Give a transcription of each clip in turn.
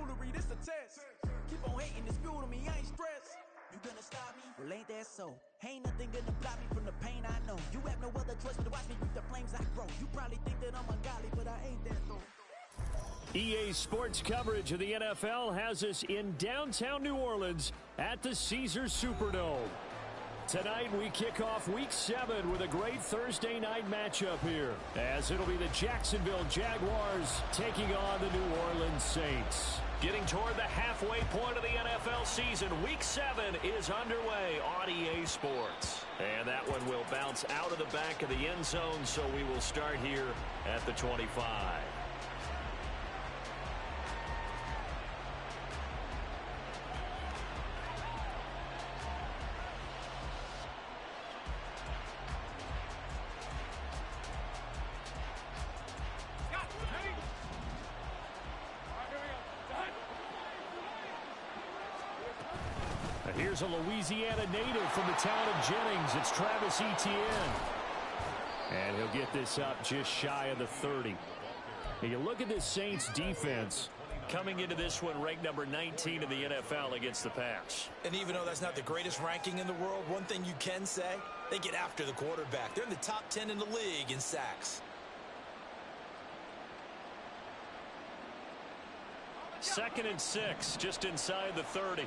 foolery, this a test. Keep on hating, it's fuel to me, I ain't stressed. You gonna stop me? Well, ain't that so? Ain't nothing gonna block me from the pain I know. You have no other choice but to watch me reap the flames I grow. You probably think that I'm ungodly, but I ain't that though. EA Sports coverage of the NFL has us in downtown New Orleans at the Caesars Superdome. Tonight we kick off Week 7 with a great Thursday night matchup here, as it'll be the Jacksonville Jaguars taking on the New Orleans Saints. Getting toward the halfway point of the NFL season, Week 7 is underway on EA Sports. And that one will bounce out of the back of the end zone, so we will start here at the 25. Here's a Louisiana native from the town of Jennings. It's Travis Etienne. And he'll get this up just shy of the 30. And you look at this Saints defense. Coming into this one ranked number 19 in the NFL against the pass. And even though that's not the greatest ranking in the world, one thing you can say, they get after the quarterback. They're in the top 10 in the league in sacks. Second and 6, just inside the 30.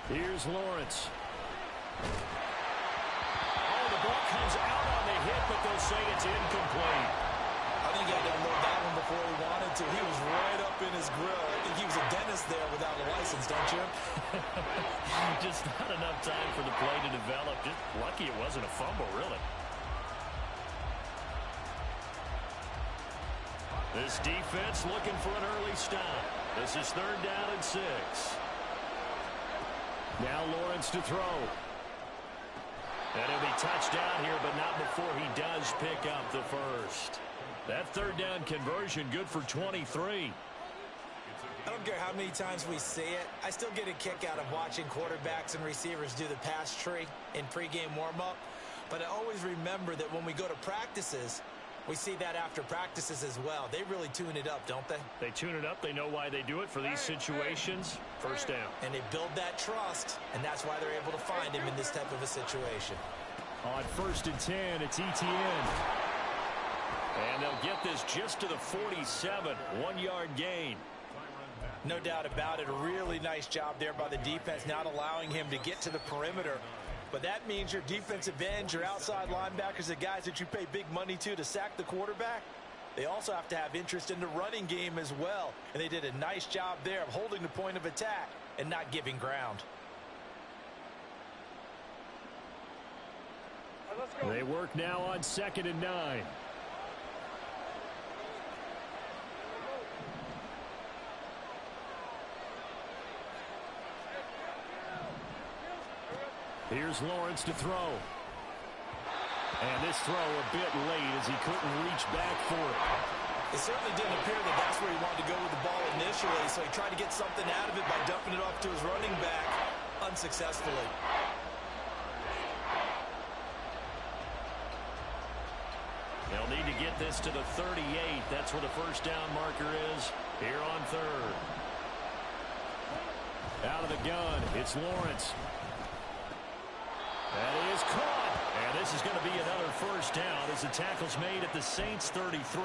Here's Lawrence. Oh, the ball comes out on the hit, but they'll say it's incomplete. I think he had to unload that one before he wanted to. He was right up in his grill. I think he was a dentist there without a license, don't you? Just not enough time for the play to develop. Just lucky it wasn't a fumble, really. This defense looking for an early stop. This is 3rd down and 6. Now Lawrence to throw. And he'll be touchdown here, but not before he does pick up the first. That 3rd down conversion good for 23. I don't care how many times we see it. I still get a kick out of watching quarterbacks and receivers do the pass tree in pregame warm-up. But I always remember that when we go to practices, we see that after practices as well. They really tune it up, don't they? They tune it up. They know why they do it for these situations. First down. And they build that trust, and that's why they're able to find him in this type of a situation. On 1st and 10, it's Etienne. And they'll get this just to the 47. 1-yard gain. No doubt about it. A really nice job there by the defense, not allowing him to get to the perimeter. But that means your defensive ends, your outside linebackers, the guys that you pay big money to sack the quarterback, they also have to have interest in the running game as well. And they did a nice job there of holding the point of attack and not giving ground. They work now on 2nd and 9. Here's Lawrence to throw. And this throw a bit late as he couldn't reach back for it. It certainly didn't appear that that's where he wanted to go with the ball initially, so he tried to get something out of it by dumping it off to his running back unsuccessfully. They'll need to get this to the 38. That's where the first down marker is here on 3rd. Out of the gun, it's Lawrence. That is caught. And this is going to be another first down as the tackle's made at the Saints' 33.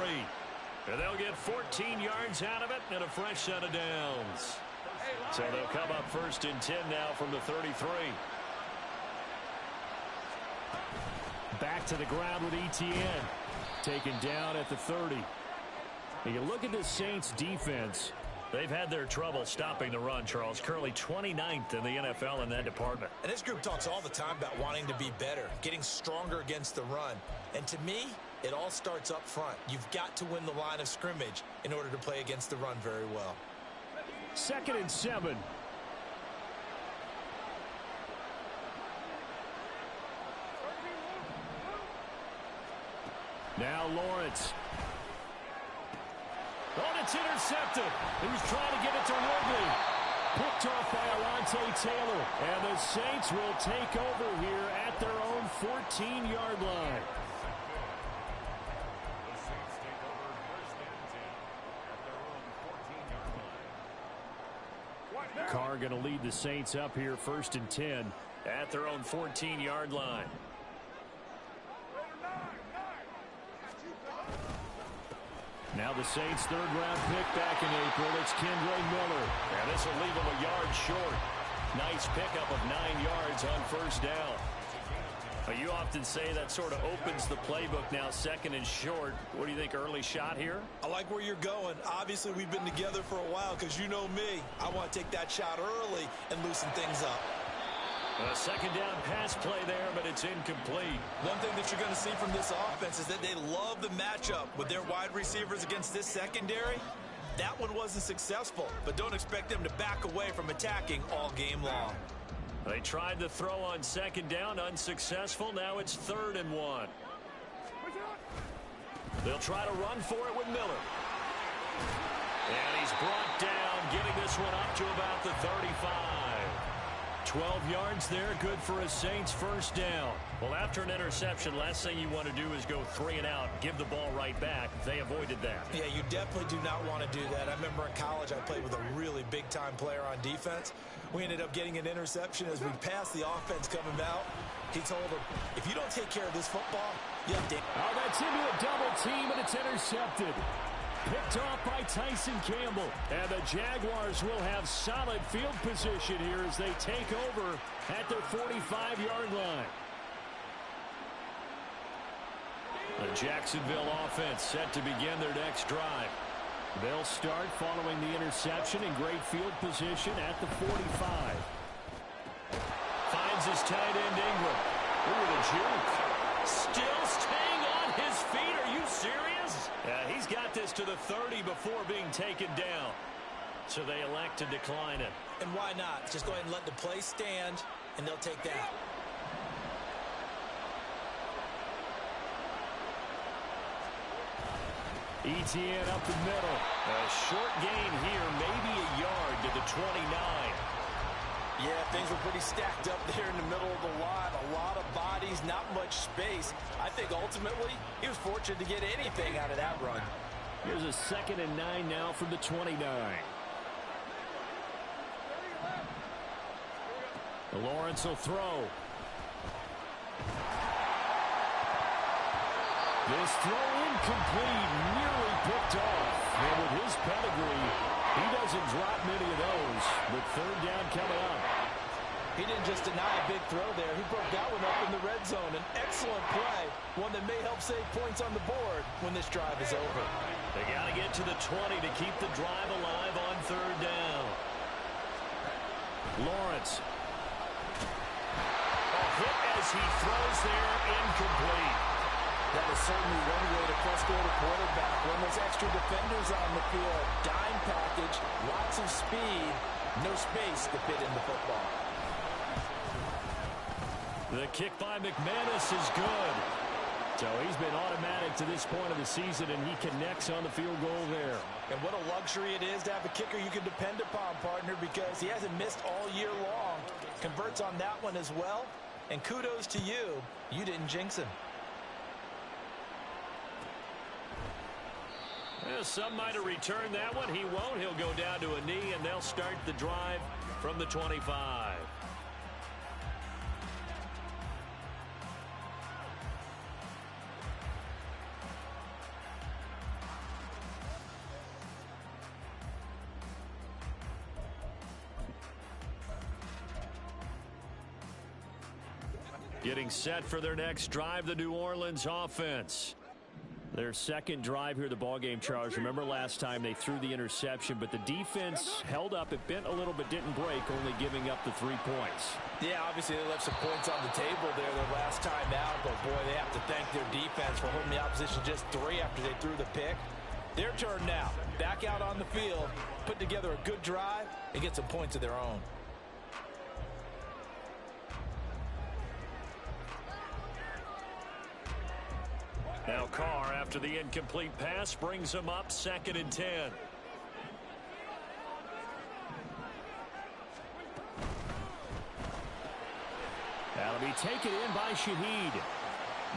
And they'll get 14 yards out of it and a fresh set of downs. So they'll come up 1st and 10 now from the 33. Back to the ground with Etienne. Taken down at the 30. And you look at this Saints defense. They've had their trouble stopping the run, Charles. Currently 29th in the NFL in that department. And this group talks all the time about wanting to be better, getting stronger against the run. And to me, it all starts up front. You've got to win the line of scrimmage in order to play against the run very well. 2nd and 7. Now Lawrence. Oh, it's intercepted. He was trying to get it to Ridley. Picked off by Alontae Taylor. And the Saints will take over here at their own 14-yard line. Carr going to lead the Saints up here 1st and 10 at their own 14-yard line. Now the Saints' third-round pick back in April. It's Kendre Miller. And this will leave him a yard short. Nice pickup of 9 yards on first down. You often say that sort of opens the playbook now, 2nd and short. What do you think, early shot here? I like where you're going. Obviously, we've been together for a while because you know me. I want to take that shot early and loosen things up. A 2nd down pass play there, but it's incomplete. One thing that you're going to see from this offense is that they love the matchup with their wide receivers against this secondary. That one wasn't successful, but don't expect them to back away from attacking all game long. They tried to throw on 2nd down, unsuccessful. Now it's 3rd and 1. They'll try to run for it with Miller. And he's brought down, getting this one up to about the 35. 12 yards there, good for a Saints first down. Well, after an interception, last thing you want to do is go 3 and out, give the ball right back. They avoided that. Yeah, you definitely do not want to do that. I remember in college I played with a really big-time player on defense. We ended up getting an interception as we passed the offense coming out. He told him, if you don't take care of this football, you have to... Oh, that's into a double team, and it's intercepted. Picked off by Tyson Campbell. And the Jaguars will have solid field position here as they take over at their 45-yard line. The Jacksonville offense set to begin their next drive. They'll start following the interception in great field position at the 45. Finds his tight end Ingram. Ooh, the juke. Still staying on his feet. Are you serious? Yeah, he's got this to the 30 before being taken down. So they elect to decline it. And why not? Just go ahead and let the play stand, and they'll take that. ETN up the middle. A short gain here, maybe a yard to the 29. Yeah, things were pretty stacked up there in the middle of the line. A lot of bodies, not much space. I think ultimately he was fortunate to get anything out of that run. Here's a 2nd and 9 now from the 29. Lawrence will throw. This throw incomplete, nearly picked off. And with his pedigree, he doesn't drop many of those. But 3rd down coming up. He didn't just deny a big throw there. He broke that one up in the red zone. An excellent play, one that may help save points on the board when this drive is over. They got to get to the 20 to keep the drive alive on 3rd down. Lawrence. A hit as he throws there, incomplete. That was certainly one way to frustrate a quarterback. When there's extra defenders on the field, dime package, lots of speed, no space to fit in the football. The kick by McManus is good. So he's been automatic to this point of the season, and he connects on the field goal there. And what a luxury it is to have a kicker you can depend upon, partner, because he hasn't missed all year long. Converts on that one as well. And kudos to you. You didn't jinx him. Well, some might have returned that one. He won't. He'll go down to a knee, and they'll start the drive from the 25. Getting set for their next drive, the New Orleans offense. Their 2nd drive here, the ballgame, Charles. Remember last time they threw the interception, but the defense held up. It bent a little but didn't break, only giving up the 3 points. Yeah, obviously they left some points on the table there their last time out, but boy, they have to thank their defense for holding the opposition just 3 after they threw the pick. Their turn now. Back out on the field, put together a good drive, and get some points of their own. Now Carr, after the incomplete pass, brings him up 2nd and 10. It'll be taken in by Shaheed.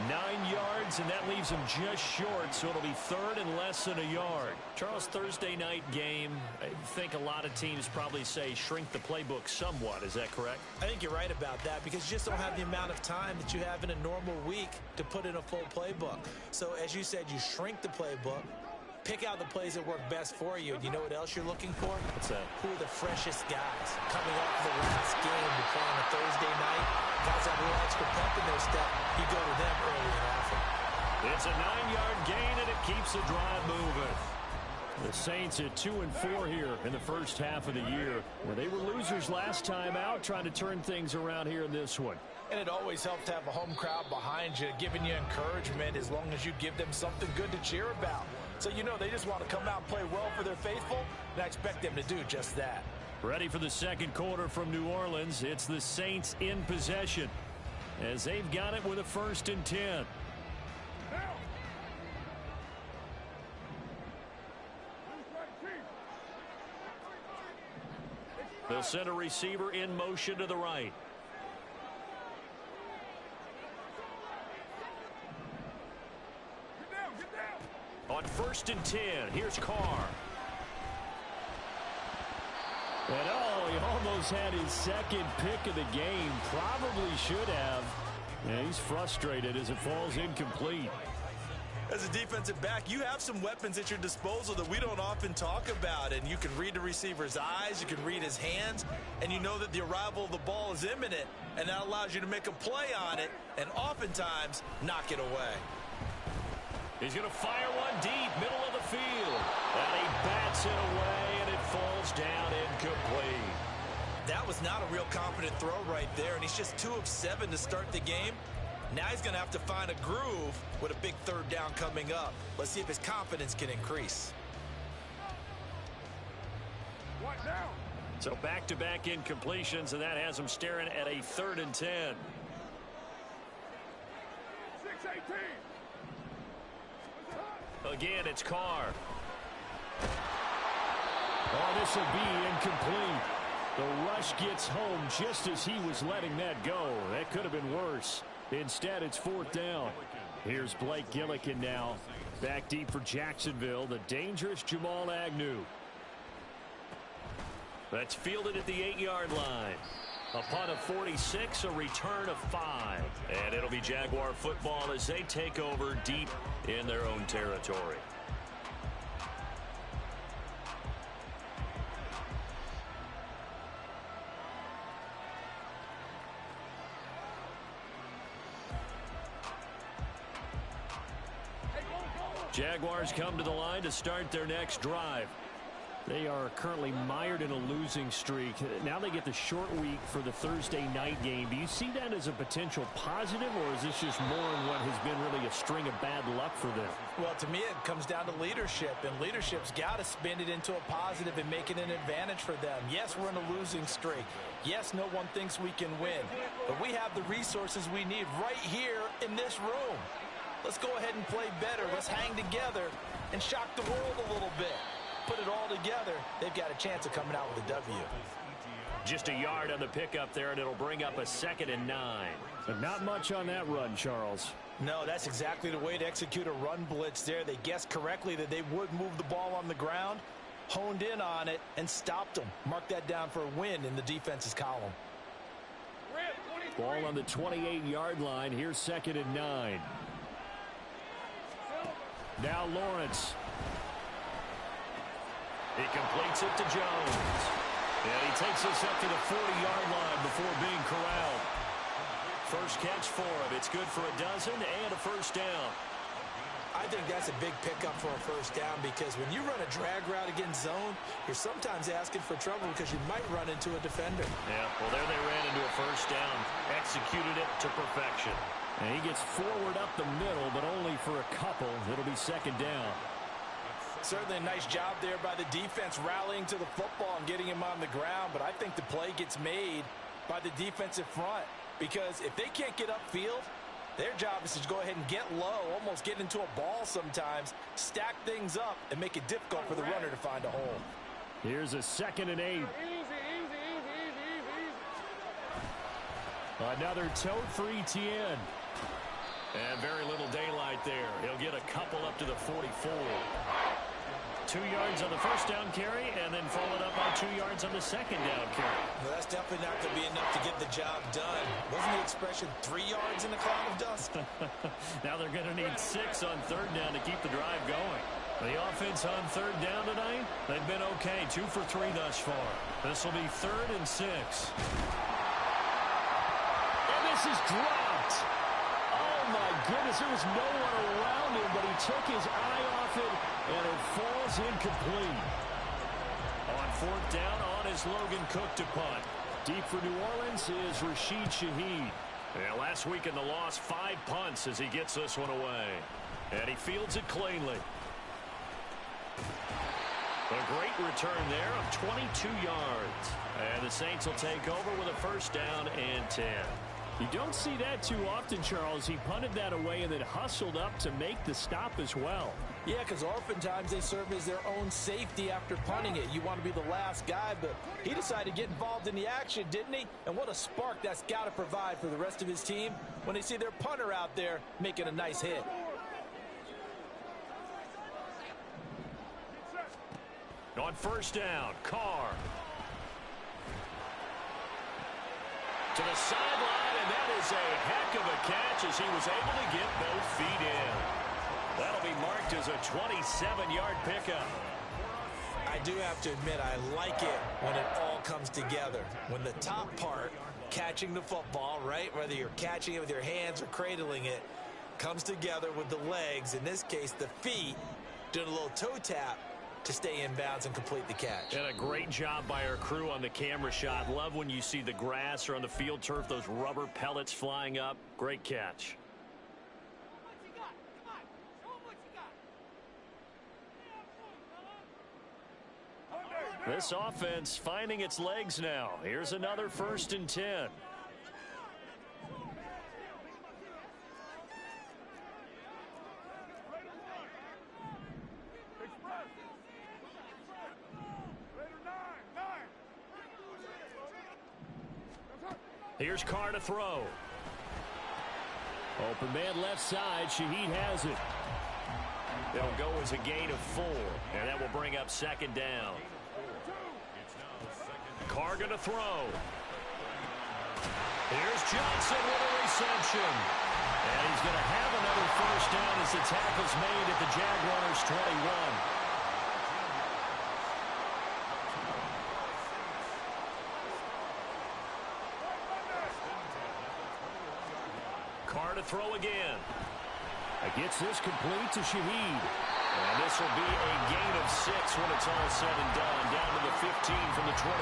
9 yards, and that leaves him just short, so it'll be third and less than a yard. Charles, Thursday night game, I think a lot of teams probably say shrink the playbook somewhat. Is that correct? I think you're right about that because you just don't have the amount of time that you have in a normal week to put in a full playbook. So, as you said, you shrink the playbook, pick out the plays that work best for you, and you know what else you're looking for? What's that? Who are the freshest guys coming off the last game to play on a Thursday night? Guys have a little extra pep in their step. You go to them early and often. It's a 9-yard gain, and it keeps the drive moving. The Saints at 2-4 here in the first half of the year. Well, they were losers last time out, trying to turn things around here in this one. And it always helps to have a home crowd behind you, giving you encouragement as long as you give them something good to cheer about. So you know they just want to come out and play well for their faithful, and I expect them to do just that. Ready for the second quarter from New Orleans. It's the Saints in possession as they've got it with a 1st and 10. They'll send a receiver in motion to the right. On 1st and 10, here's Carr. And he almost had his second pick of the game. Probably should have. Yeah, he's frustrated as it falls incomplete. As a defensive back, you have some weapons at your disposal that we don't often talk about. And you can read the receiver's eyes, you can read his hands, and you know that the arrival of the ball is imminent. And that allows you to make a play on it and oftentimes knock it away. He's going to fire one deep, middle of the field. And he bats it away, and it falls down incomplete. That was not a real confident throw right there, and he's just 2 of 7 to start the game. Now he's going to have to find a groove with a big 3rd down coming up. Let's see if his confidence can increase. What now? So back-to-back incompletions, and that has him staring at a 3rd and 10. 6-18. Again, it's Carr. Oh, this will be incomplete. The rush gets home just as he was letting that go. That could have been worse. Instead, it's 4th down. Here's Blake Gillikin now. Back deep for Jacksonville, the dangerous Jamal Agnew. That's fielded at the 8-yard line. A punt of 46, a return of 5. And it'll be Jaguar football as they take over deep in their own territory. Jaguars come to the line to start their next drive. They are currently mired in a losing streak. Now they get the short week for the Thursday night game. Do you see that as a potential positive, or is this just more in what has been really a string of bad luck for them? Well, to me, it comes down to leadership, and leadership's got to spin it into a positive and make it an advantage for them. Yes, we're in a losing streak. Yes, no one thinks we can win, but we have the resources we need right here in this room. Let's go ahead and play better. Let's hang together and shock the world a little bit. Put it all together, they've got a chance of coming out with a W. Just a yard on the pickup there, and it'll bring up a 2nd and 9. But not much on that run, Charles. No, that's exactly the way to execute a run blitz there. They guessed correctly that they would move the ball on the ground, honed in on it, and stopped them. Mark that down for a win in the defense's column. Ball on the 28-yard line. Here's 2nd and 9. Now Lawrence. He completes it to Jones. And he takes this up to the 40-yard line before being corralled. First catch for him. It's good for a dozen and a 1st down. I think that's a big pickup for a 1st down because when you run a drag route against zone, you're sometimes asking for trouble because you might run into a defender. Yeah, well, there they ran into a 1st down. Executed it to perfection. And he gets forward up the middle, but only for a couple. It'll be 2nd down. Certainly a nice job there by the defense rallying to the football and getting him on the ground, but I think the play gets made by the defensive front because if they can't get upfield, their job is to go ahead and get low, almost get into a ball sometimes, stack things up, and make it difficult for the runner to find a hole. Here's a 2nd and 8. Another tote for ETN. And very little daylight there. He'll get a couple up to the 44. 2 yards on the first down carry, and then followed up on 2 yards on the second down carry. Well, that's definitely not going to be enough to get the job done. Wasn't the expression 3 yards in a cloud of dust? Now they're going to need 6 on third down to keep the drive going. The offense on third down tonight, they've been okay. 2 for 3 thus far. This will be 3rd and 6. And this is dropped. Oh, my goodness. There was no one around him, but he took his eye off it, and it falls incomplete. On 4th down, on is Logan Cook to punt. Deep for New Orleans is Rashid Shaheed. And last week in the loss, 5 punts as he gets this one away. And he fields it cleanly. A great return there of 22 yards. And the Saints will take over with a 1st down and 10. You don't see that too often, Charles. He punted that away and then hustled up to make the stop as well. Yeah, because oftentimes they serve as their own safety after punting it. You want to be the last guy, but he decided to get involved in the action, didn't he? And what a spark that's got to provide for the rest of his team when they see their punter out there making a nice hit. On 1st down, Carr. To the sideline, and that is a heck of a catch as he was able to get both feet in. That'll be marked as a 27-yard pickup. I do have to admit, I like it when it all comes together. When the top part, catching the football, right, whether you're catching it with your hands or cradling it, comes together with the legs, in this case the feet, doing a little toe tap to stay in bounds and complete the catch. And a great job by our crew on the camera shot. Love when you see the grass or on the field turf, those rubber pellets flying up. Great catch. This offense finding its legs now. Here's another 1st and 10. Here's Carr to throw. Open man left side. Shaheed has it. It'll go as a gain of 4, and that will bring up 2nd down. Carr going to throw. Here's Johnson with a reception. And he's going to have another 1st down as the tackle's made at the Jaguars' 21. Carr to throw again. Gets this complete to Shaheed. And this will be a gain of 6 when it's all said and done. Down to the 15 from the 21.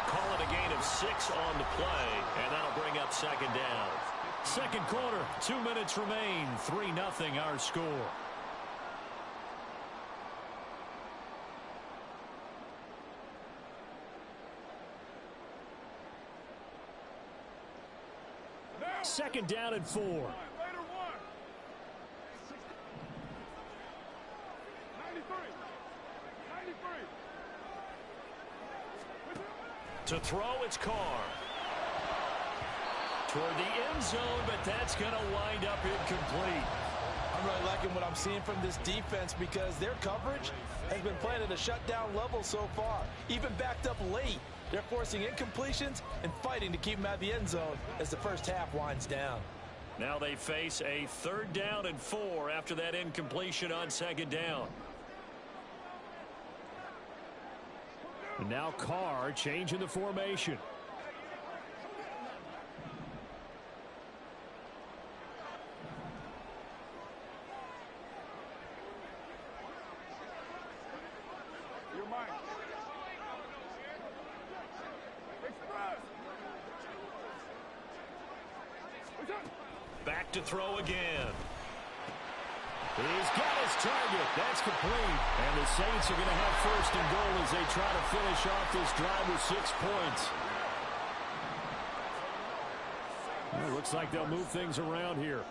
Call it a gain of 6 on the play, and that'll bring up 2nd down. 2nd quarter, 2 minutes remain. 3-0 our score. Second down and 4. To throw, it's Carr. Toward the end zone, but that's going to wind up incomplete. I'm really liking what I'm seeing from this defense because their coverage has been playing at a shutdown level so far. Even backed up late, they're forcing incompletions and fighting to keep them out of the end zone as the first half winds down. Now they face a 3rd down and 4 after that incompletion on 2nd down. And now Carr changing the formation. Back to throw again. He's got his target. That's complete. And the Saints are going to have 1st and goal as they try to finish off this drive with 6 points. Well, looks like they'll move things around here.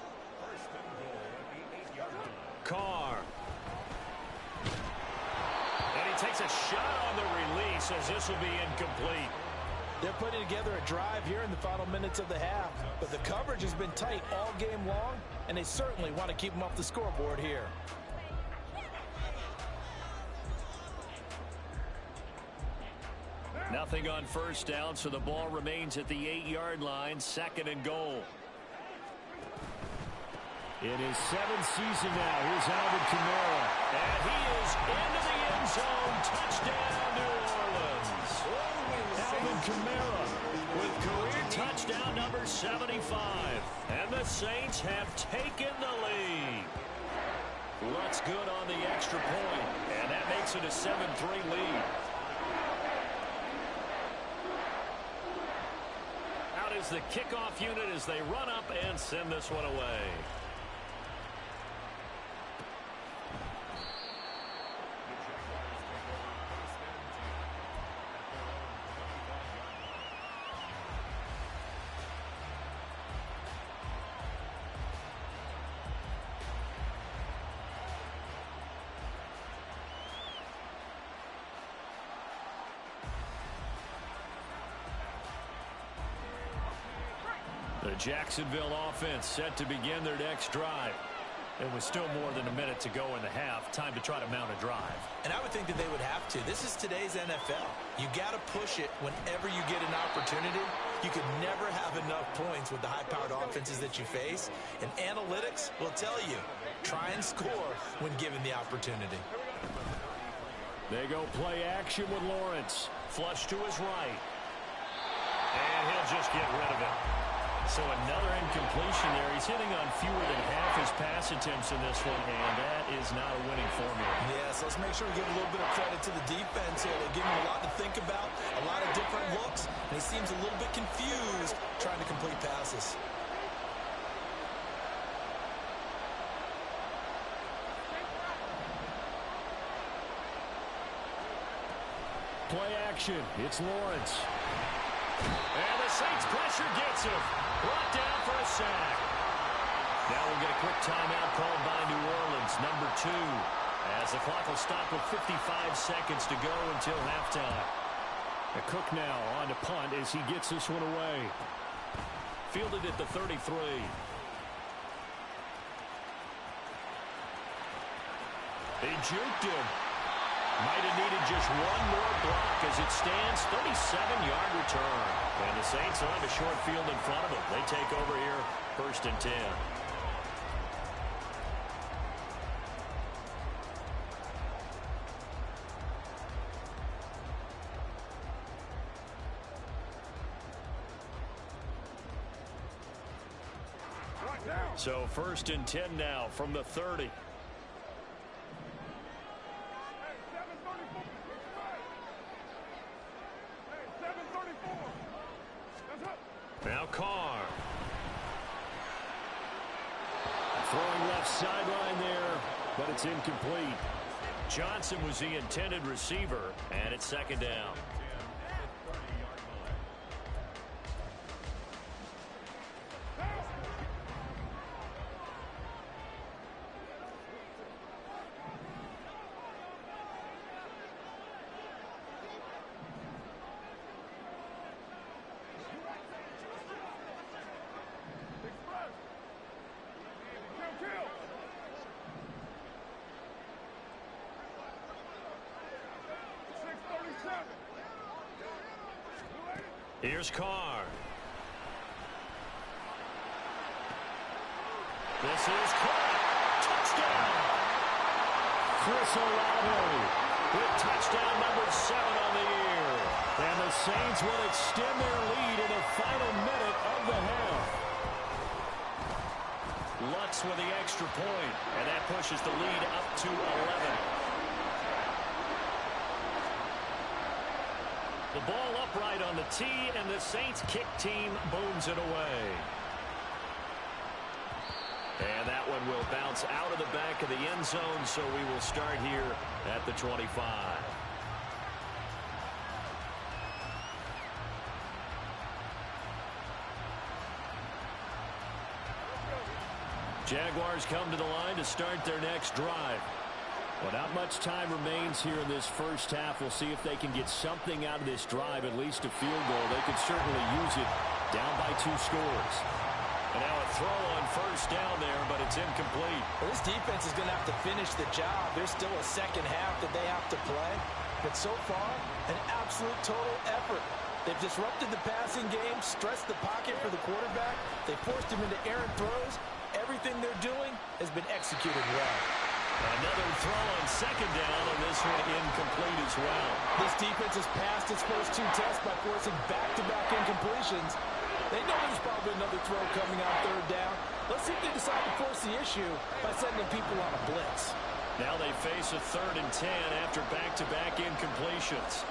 Carr. And he takes a shot on the release as this will be incomplete. They're putting together a drive here in the final minutes of the half. But the coverage has been tight all game long, and they certainly want to keep them off the scoreboard here. Nothing on first down, so the ball remains at the 8-yard line, 2nd and goal. In his 7th season now, here's Alvin Kamara. And he is into the end zone. Touchdown, New Orleans. Alvin Kamara with career touchdown number 75. And the Saints have taken the lead. Looks good on the extra point, and that makes it a 7-3 lead. Out is the kickoff unit as they run up and send this one away. The Jacksonville offense set to begin their next drive. It was still more than a minute to go in the half. Time to try to mount a drive. And I would think that they would have to. This is today's NFL. You got to push it whenever you get an opportunity. You could never have enough points with the high-powered offenses that you face. And analytics will tell you, try and score when given the opportunity. They go play action with Lawrence. Flush to his right. And he'll just get rid of it. So another incompletion there. He's hitting on fewer than half his pass attempts in this one, and that is not a winning formula. Yes, let's make sure we give a little bit of credit to the defense here. They're giving him a lot to think about, a lot of different looks, and he seems a little bit confused trying to complete passes. Play action. It's Lawrence. And the Saints pressure gets him. Brought down for a sack. Now we'll get a quick timeout called by New Orleans, number 2. As the clock will stop with 55 seconds to go until halftime. The Cook now on to punt as he gets this one away. Fielded at the 33. They juked him. Might have needed just one more block as it stands. 37-yard return. And the Saints will have a short field in front of them. They take over here, 1st and 10. So 1st and 10 now from the 30. Now Carr. Throwing left sideline there, but it's incomplete. Johnson was the intended receiver, and it's 2nd down. Here's Carr. This is caught. Touchdown. Chris Olave with touchdown number 7 on the year. And the Saints will extend their lead in the final minute of the half. Lutz with the extra point, and that pushes the lead up to 11. The ball upright on the tee, and the Saints kick team booms it away. And that one will bounce out of the back of the end zone, so we will start here at the 25. Jaguars come to the line to start their next drive. Well, not much time remains here in this first half. We'll see if they can get something out of this drive, at least a field goal. They could certainly use it, down by 2 scores. And now a throw on first down there, but it's incomplete. Well, this defense is going to have to finish the job. There's still a second half that they have to play. But so far, an absolute total effort. They've disrupted the passing game, stressed the pocket for the quarterback. They forced him into errant throws. Everything they're doing has been executed well. Another throw on second down, and this one incomplete as well. This defense has passed its first 2 tests by forcing back-to-back incompletions. They know there's probably another throw coming on third down. Let's see if they decide to force the issue by sending people on a blitz. Now they face a 3rd and 10 after back-to-back incompletions.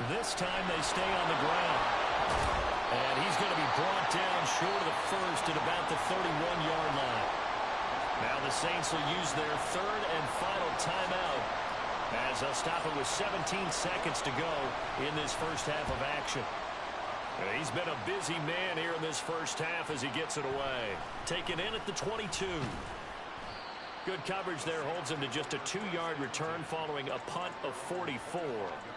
This time they stay on the ground. And he's going to be brought down short of the first at about the 31-yard line. Now the Saints will use their 3rd and final timeout as they'll stop it with 17 seconds to go in this first half of action. He's been a busy man here in this first half as he gets it away. Taken in at the 22. Good coverage there holds him to just a 2-yard return following a punt of 44.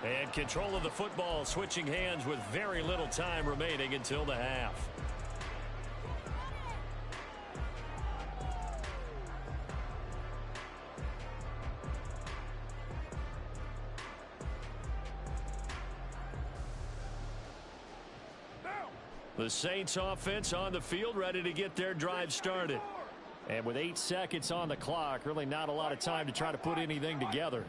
And control of the football switching hands with very little time remaining until the half. The Saints offense on the field, ready to get their drive started. And with 8 seconds on the clock, really not a lot of time to try to put anything together.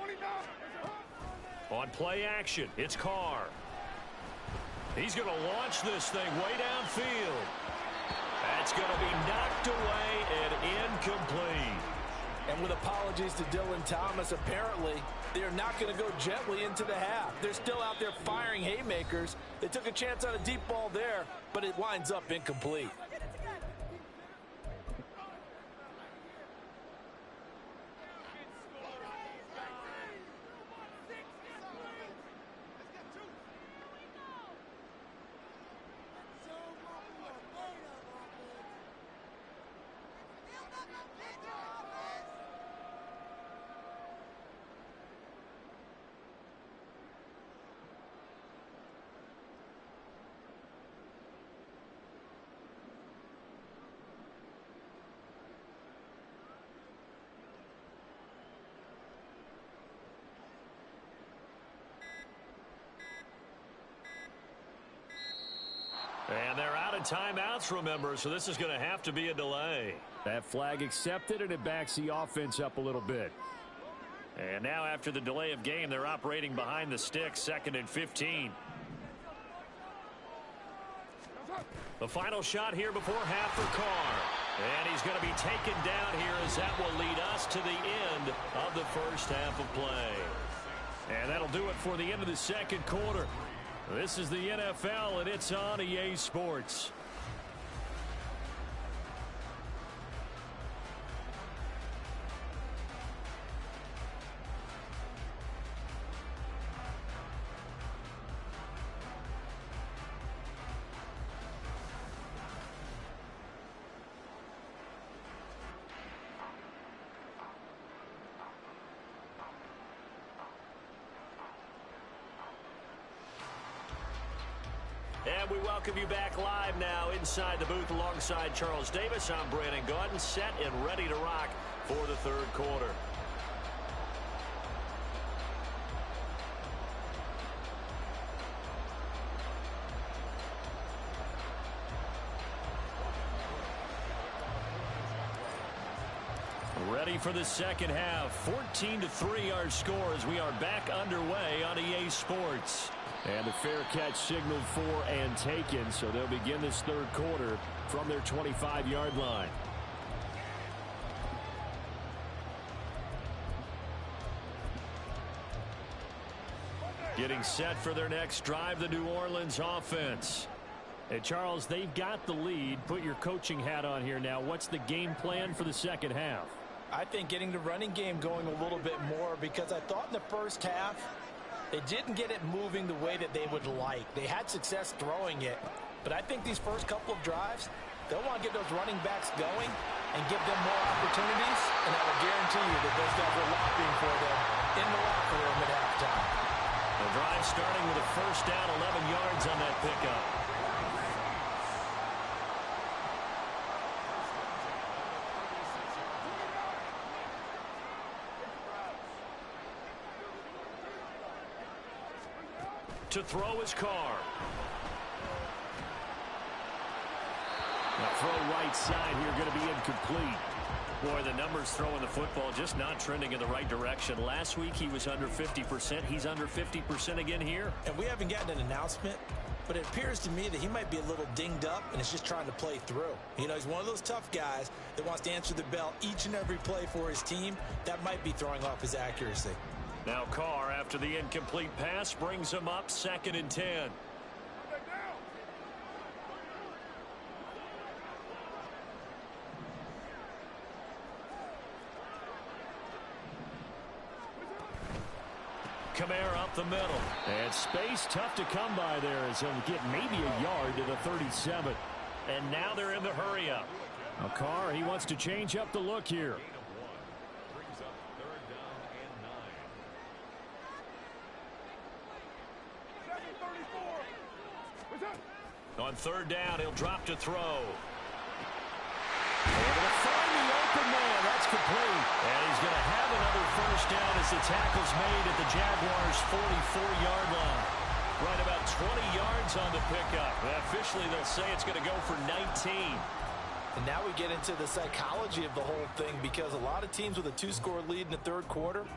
29. On play action, it's Carr. He's going to launch this thing way downfield. That's going to be knocked away and incomplete. And with apologies to Dylan Thomas, apparently they're not going to go gently into the half. They're still out there firing haymakers. They took a chance on a deep ball there, but it winds up incomplete. And they're out of timeouts, remember, so this is going to have to be a delay. That flag accepted, and it backs the offense up a little bit. And now after the delay of game, they're operating behind the sticks, 2nd and 15. The final shot here before half for Carr. And he's going to be taken down here as that will lead us to the end of the first half of play. And that'll do it for the end of the second quarter. This is the NFL, and it's on EA Sports. And we welcome you back live now inside the booth alongside Charles Davis. I'm Brandon Gaudin, set and ready to rock for the third quarter. Ready for the second half. 14-3 our score as we are back underway on EA Sports. And the fair catch signaled for and taken, so they'll begin this third quarter from their 25-yard line. Getting set for their next drive, the New Orleans offense. And Charles, they've got the lead. Put your coaching hat on here now. What's the game plan for the second half? I think getting the running game going a little bit more, because I thought in the first half they didn't get it moving the way that they would like. They had success throwing it, But I think these first couple of drives, they'll want to get those running backs going and give them more opportunities, and I will guarantee you that those guys are lobbying for them in the locker room at halftime. The drive starting with a first down, 11 yards on that pickup. To throw his car. The throw right side here going to be incomplete. Boy, the numbers throwing the football just not trending in the right direction. Last week he was under 50%. He's under 50% again here. And we haven't gotten an announcement, but it appears to me that he might be a little dinged up and is just trying to play through. You know, he's one of those tough guys that wants to answer the bell each and every play for his team. That might be throwing off his accuracy. Now Carr, after the incomplete pass, brings him up 2nd and 10. Kamara up the middle. And space tough to come by there as he'll get maybe a yard to the 37. And now they're in the hurry up. Now Carr, he wants to change up the look here. On 3rd down, he'll drop to throw. Able to find the open man. That's complete. And he's going to have another first down as the tackle's made at the Jaguars' 44-yard line. Right about 20 yards on the pickup. Officially, they'll say it's going to go for 19. And now we get into the psychology of the whole thing, because a lot of teams with a 2-score lead in the 3rd quarter,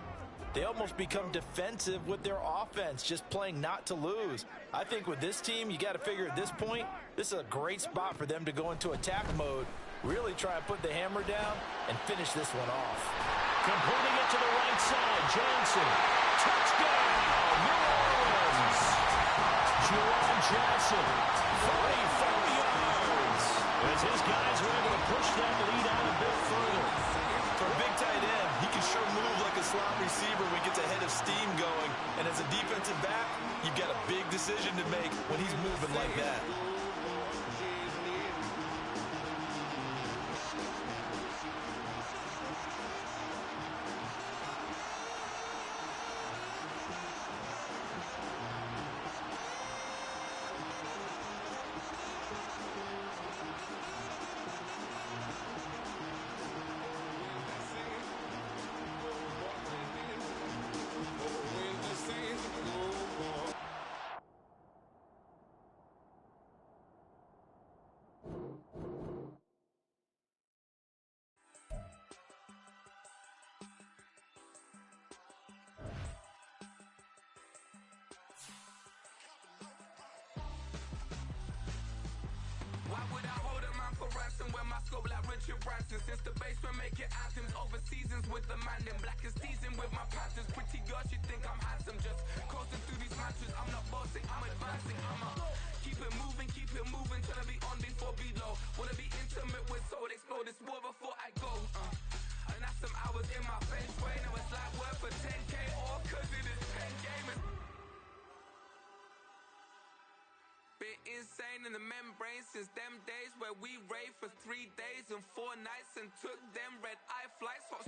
they almost become defensive with their offense, just playing not to lose. I think with this team, you got to figure at this point, this is a great spot for them to go into attack mode, really try and put the hammer down and finish this one off. Completing it to the right side, Johnson. Touchdown, New Orleans. Juwan Johnson, 44 yards. As his guys were able to push that lead out a bit further. For a big tight end, he can sure move like a slot receiver when he gets a head of steam going. And as a defensive back, you've got a big decision to make when he's moving like that. Since the basement making items over seasons with the man in black is teasing with my patterns. Pretty girl, she think I'm handsome. Just coasting through these matches. I'm not bossing, I'm advancing. I'ma keep it moving, trying to be on before below. Wanna be intimate with soul, explore this war before I go. And that's some hours in my face. Way now it's like work for 10K or cause it is 10 gamers. Been insane in the membrane since them days where we raved for 3 days and 4 nights and took them red-eye flights. Hot